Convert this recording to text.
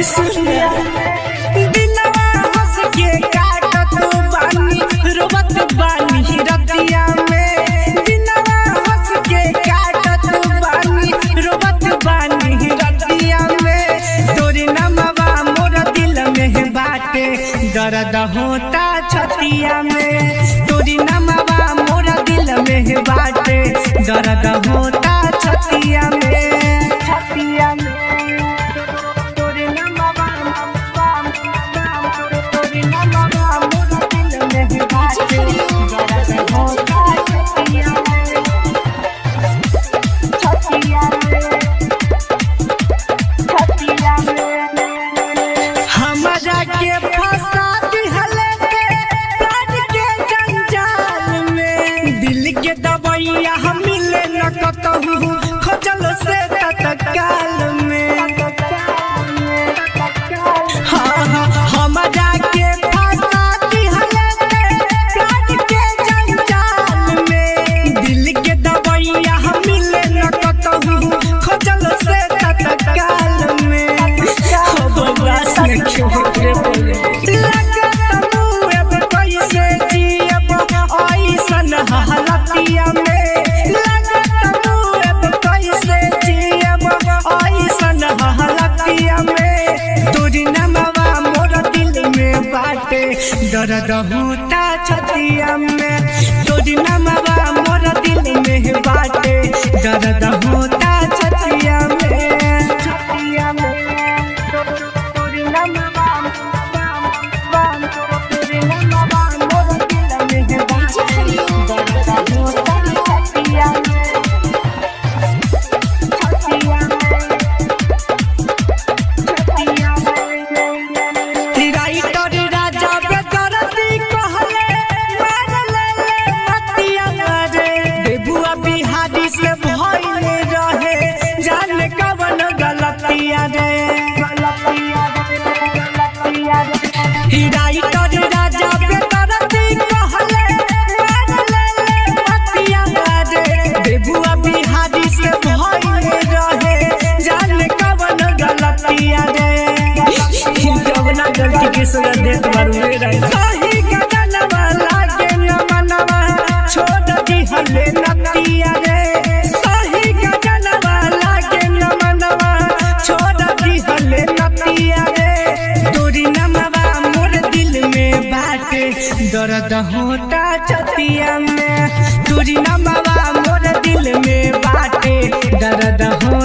सुनिया दिलवा हंस के काटत बानी रोवत बानी रतिया में दिलवा हंस के काटत बानी रोवत बानी रतिया में तोरी नमवा मोर दिल में बाटे दर्द होता छतिया में तोरी नमवा मोर दिल में बाटे दर्द होता छतिया में छतिया में हमरा के फंसा दिहले प्यार के जंजाल में दिल के दवाइया हम मिले न कतहु खोजल से तत्काल में हमरा के फंसा दिहले प्यार के जंजाल में दिल के दवाइया हम मिले न कतहु खोजल से तत्काल में हलतिया में लगत मुँह कैसे जियब ऐसन हलतिया में तोरी नमवा मोर दिल में बाटे दर्द होता छतिया में तोरी नमवा मोर दिल में बाटे दर्द होता छतिया में छतिया में तोरी नमवा तोरी नमवा मोर दिल में बाटे देत बारुए रे सही गजनवा लागे न मनवा छोड़ दी हले नतिया रे सही गजनवा लागे न मनवा छोड़ दी हले नतिया रे तोरी नमवा मोर दिल में बाटे दर्द होता छतिया में तोरी नमवा मोर दिल में बाटे दर्द हो